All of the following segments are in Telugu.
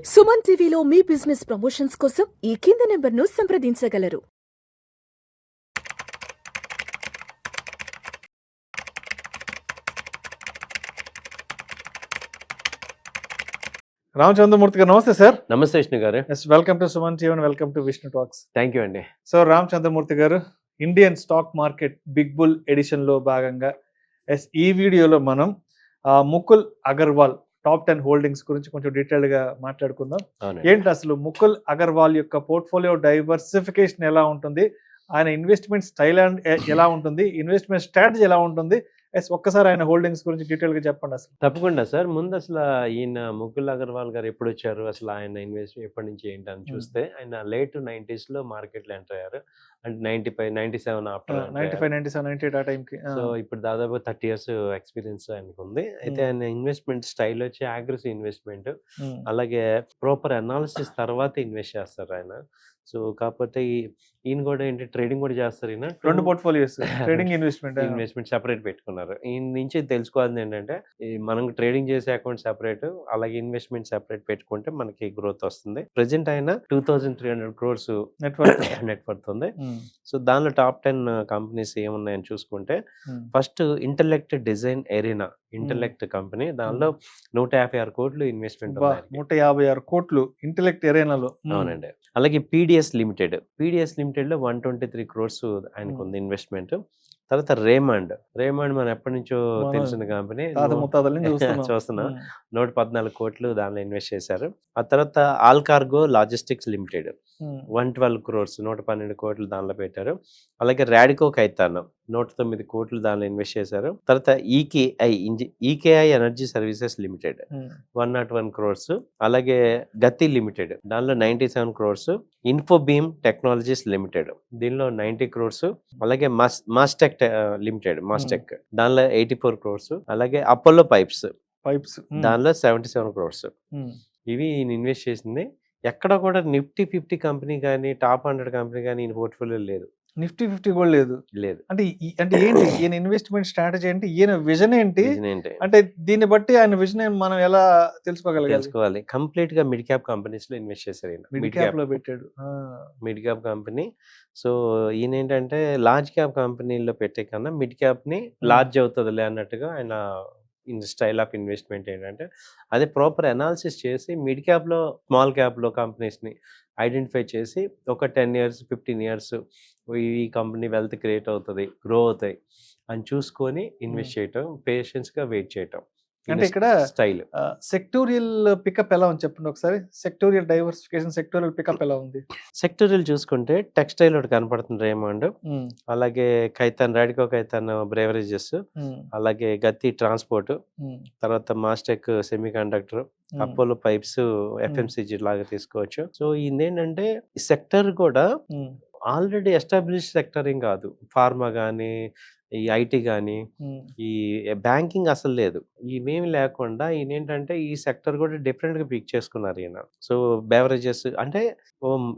సుమన్ టీవీలో మీ బిజినెస్ ప్రమోషన్స్ కోసం ఈ కింది నెంబర్ను సంప్రదించగలరు. రామచంద్రమూర్తి గారు నమస్తే సార్. నమస్తే విష్ణు గారు. Welcome to Suman TV, welcome to Vishnu talks. Thank you అండి. సో రామచంద్రమూర్తి గారు, Indian stock market big bull edition లో భాగంగా ఈ వీడియోలో మనం ముకుల్ అగర్వాల్ టాప్ 10 హోల్డింగ్స్ గురించి కొంచెం డీటెయిల్డ్ గా మాట్లాడుకుందాం. ఏంటి అసలు ముకుల్ అగర్వాల్ యొక్క పోర్ట్ఫోలియో డైవర్సిఫికేషన్ ఎలా ఉంటుంది, ఆయన ఇన్వెస్ట్మెంట్ స్టైల్ ఎలా ఉంటుంది, ఇన్వెస్ట్మెంట్ స్ట్రాటజీ ఎలా ఉంటుంది, ఒక్కసారి ఆయన హోల్డింగ్స్ గురించి డీటెయిల్ గా చెప్పండి. అసలు తప్పకుండా సార్. ముందు అసలు ఈయన ముకుల్ అగర్వాల్ గారు ఎప్పుడు వచ్చారు, అసలు ఆయన ఇన్వెస్ట్ ఎప్పటి నుంచి ఏంటని చూస్తే ఆయన లేట్ 90s లో మార్కెట్లో ఎంటర్ అయ్యారు. అంటే 95, 97 ఆఫ్టర్ 95, 97, 98 ఆ టైంకి. సో ఇప్పుడు దాదాపు 30 years ఎక్స్పీరియన్స్ ఆయనకు ఉంది. అయితే ఆయన ఇన్వెస్ట్మెంట్ స్టైల్ వచ్చి అగ్రెసివ్ ఇన్వెస్ట్మెంట్, అలాగే ప్రాపర్ అనాలిసిస్ తర్వాత ఇన్వెస్ట్ చేస్తారు ఆయన. సో కాకపోతే ఈయన కూడా ఏంటి ట్రేడింగ్ కూడా చేస్తారు. ఈయన 2 పోర్ట్ఫోలియోస్, ట్రేడింగ్ ఇన్వెస్ట్మెంట్ సెపరేట్ పెట్టుకున్నారు. ఈయన నుంచి తెలుసుకోవాల్సింది ఏంటంటే మనం ట్రేడింగ్ చేసే అకౌంట్ సెపరేట్, అలాగే ఇన్వెస్ట్మెంట్ సెపరేట్ పెట్టుకుంటే మనకి గ్రోత్ వస్తుంది. ప్రెసెంట్ ఆయన 2300 crores నెట్వర్త్ ఉంది. సో దానిలో టాప్ 10 కంపెనీస్ ఏమున్నాయని చూసుకుంటే, first intellect design arena intellect company, దానిలో 156 కోట్లు ఇన్వెస్ట్మెంట్. 156 కోట్లు ఇంటలెక్ట్ ఎరీనాలో. అవునండి. అలాగే పీడిఎస్ లిమిటెడ్ లో 123 crores ఆయనకు ఉంది ఇన్వెస్ట్మెంట్. తర్వాత రేమండ్ మన ఎప్పటి నుంచో తెలిసిన కంపెనీ, చూస్తున్నాం. 114 కోట్లు దానిలో ఇన్వెస్ట్ చేశారు. ఆ తర్వాత ఆల్కార్గో లాజిస్టిక్స్ లిమిటెడ్ 112 crores 112 కోట్లు దానిలో పెట్టారు. అలాగే రాడికో ఖైతాన్ 109 కోట్లు దానిలో ఇన్వెస్ట్ చేశారు. తర్వాత EKI energy services limited 101 crores. అలాగే గతి లిమిటెడ్ దానిలో 97 crores. ఇన్ఫోబీమ్ టెక్నాలజీస్ లిమిటెడ్ దీనిలో 90 crores. అలాగే మాస్టెక్ లిమిటెడ్ దానిలో 84 crores. అలాగే అపోలో పైప్స్ దానిలో 77 crores. ఇవి ఇన్వెస్ట్ చేసింది. ఎక్కడ కూడా నిఫ్టీ 50 కంపెనీ కానీ టాప్ 100 కంపెనీ కానీ ఈయన పోర్ట్ఫోలియో లేదు. నిఫ్టీ 50 కూడా లేదు. అంటే ఏంటి ఈయన ఇన్వెస్ట్మెంట్ స్ట్రాటజీ, అంటే ఈయన విజన్ ఏంటి, అంటే దీన్ని బట్టి ఆయన విజన్ మనం ఎలా తెలుసుకోవాలి? కంప్లీట్ గా మిడ్ క్యాప్ కంపెనీస్ లో ఇన్వెస్ట్ చేశారు. మిడ్ క్యాప్ లో పెట్టాడు. Mid cap company. సో ఈయన ఏంటంటే లార్జ్ క్యాప్ కంపెనీలో పెట్టే కన్నా మిడ్ క్యాప్ ని లార్జ్ అవుతుందిలే అన్నట్టుగా ఆయన స్టైల్ ఆఫ్ ఇన్వెస్ట్మెంట్ ఏంటంటే, అదే ప్రాపర్ అనాలిసిస్ చేసి మిడ్ క్యాప్లో స్మాల్ క్యాప్లో కంపెనీస్ని ఐడెంటిఫై చేసి ఒక 10 years 15 years ఈ కంపెనీ వెల్త్ క్రియేట్ అవుతుంది, గ్రో అవుతాయి అని చూసుకొని ఇన్వెస్ట్ చేయటం, పేషెన్స్గా వెయిట్ చేయటం. అంటే ఇక్కడ స్టైల్ సెక్టోరియల్ పికప్ ఎలా ఉంది చెప్పండి ఒకసారి. సెక్టోరియల్ డైవర్సిఫికేషన్, సెక్టోరియల్ పికప్ ఎలా ఉంది? సెక్టోరియల్ చూసుకుంటే టెక్స్టైల్ ఒకటి కనపడుతుంది, రేమండ్. అలాగే రాడికో ఖైతాన్ బ్రేవరేజెస్, అలాగే గతి ట్రాన్స్పోర్ట్, తర్వాత Mastek semi conductor, Apollo pipes FMCG లాగా తీసుకోవచ్చు. సో ఇదేంటంటే ఈ సెక్టర్ కూడా ఆల్రెడీ ఎస్టాబ్లిష్ సెక్టర్ ఏం కాదు. ఫార్మా కానీ, ఈ ఐటీ కానీ, ఈ బ్యాంకింగ్ అసలు లేదు. ఇవేమి లేకుండా ఈయన ఏంటంటే ఈ సెక్టర్ కూడా డిఫరెంట్ గా పిక్ చేసుకున్నారు ఈయన. సో బెవరేజెస్ అంటే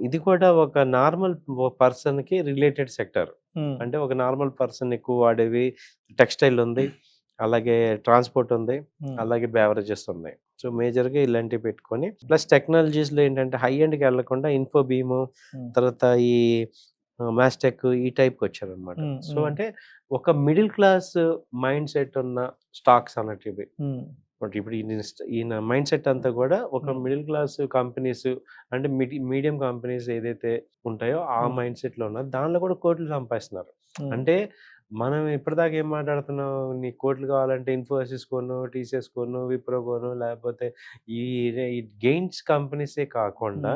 ఇది కూడా ఒక నార్మల్ పర్సన్ కి రిలేటెడ్ సెక్టర్. అంటే ఒక నార్మల్ పర్సన్ ఎక్కువ వాడేవి టెక్స్టైల్ ఉంది, అలాగే ట్రాన్స్పోర్ట్ ఉంది, అలాగే బెవరేజెస్ ఉన్నాయి. సో మేజర్గా ఇలాంటివి పెట్టుకొని, ప్లస్ టెక్నాలజీస్లో ఏంటంటే హై ఎండ్కి వెళ్లకుండా ఇన్ఫోబీమ్, తర్వాత ఈ మాస్టెక్ ఈ టైప్కి వచ్చారనమాట. సో అంటే ఒక మిడిల్ క్లాస్ మైండ్ సెట్ ఉన్న స్టాక్స్ అన్నట్టు ఇవి. ఇప్పుడు ఈయన మైండ్ సెట్ అంతా కూడా ఒక మిడిల్ క్లాస్ కంపెనీస్, అంటే మీడియం కంపెనీస్ ఏదైతే ఉంటాయో ఆ మైండ్ సెట్లో ఉన్నారు. దానిలో కూడా కోట్లు సంపాదిస్తున్నారు. అంటే మనం ఇప్పటిదాకా ఏం మాట్లాడుతున్నాం, నీ కోట్లు కావాలంటే ఇన్ఫోసిస్ కొను, టీసీఎస్ కొను, విప్రో కొను, లేకపోతే ఈ గెయిన్స్ కంపెనీసే కాకుండా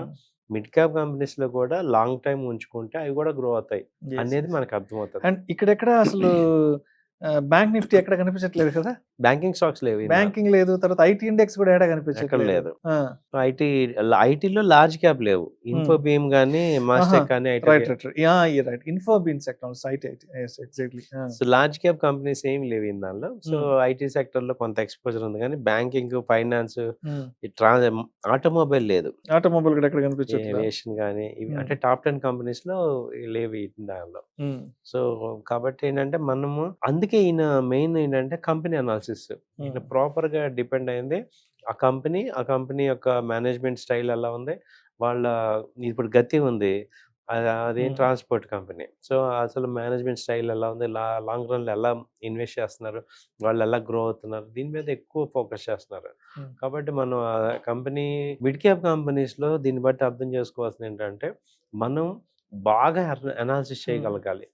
మిడ్ క్యాప్ కంపెనీస్ లో కూడా లాంగ్ టైం ఉంచుకుంటే అవి కూడా గ్రో అవుతాయి అనేది మనకు అర్థమవుతుంది. అండ్ ఇక్కడెక్కడ అసలు బ్యాంక్ నిఫ్టీ ఎక్కడ కనిపించట్లేదు కదా, బ్యాంకింగ్ స్టాక్స్ లేవు, బ్యాంకింగ్ లేదు. తర్వాత ఐటీ ఇండెక్స్ కూడా ఎక్కడ కనిపించట్లేదు. ఐటీలో లార్జ్ క్యాప్ లేవు. ఇన్ఫోబీమ్ కానీ, మాస్టెక్ కానీ, Infibeam sector exactly. So large cap companies ఏమి లేవు దానిలో. సో ఐటీ సెక్టర్ లో కొంత ఎక్స్పోజర్ ఉంది, కానీ బ్యాంకింగ్, ఫైనాన్స్, ఆటోమొబైల్ లేదు. ఆటోమొబైల్ కూడా ఎక్కడ కనిపించట్లేదు. ఏవియేషన్ కానీ, అంటే టాప్ 10 కంపెనీస్ లో లేవు దానిలో. సో కాబట్టి ఏంటంటే మనము అందుకే ఈయన మెయిన్ ఏంటంటే కంపెనీ అనాలిసిస్ ఈయన ప్రాపర్ గా డిపెండ్ అయింది ఆ కంపెనీ యొక్క మేనేజ్మెంట్ స్టైల్ ఎలా ఉంది, వాళ్ళ ఇప్పుడు గతి ఉంది. అదేం Hmm. Transport company. సో, అసలు మేనేజ్మెంట్ స్టైల్ ఎలా ఉంది, లాంగ్ రన్‌లో ఎలా ఇన్వెస్ట్ చేస్తున్నారు, వాళ్ళు ఎలా గ్రో అవుతున్నారు, దీని మీద ఎక్కువ ఫోకస్ చేస్తున్నారు. Hmm. కాబట్టి మనం కంపెనీ మిడ్ క్యాప్ కంపెనీస్‌లో దీన్ని బట్టి అర్థం చేసుకోవాల్సిందేంటంటే, మనం బాగా అనాలిసిస్ చేయగలగాలి.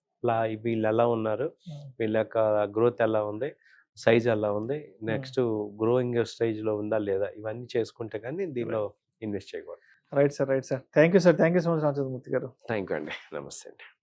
వీళ్ళెలా ఉన్నారు, Hmm. వీళ్ళ యొక్క గ్రోత్ ఎలా ఉంది, సైజ్ ఎలా ఉంది, నెక్స్ట్ గ్రోయింగ్ స్టేజ్‌లో ఉందా లేదా, ఇవన్నీ చేసుకుంటే గానీ దీనిలో ఇన్వెస్ట్ చేయకూడదు. Right sir. Thank you sir. Thank you so much Ramachandramurthy గారు. థ్యాంక్ యూ అండి. నమస్తే అండి.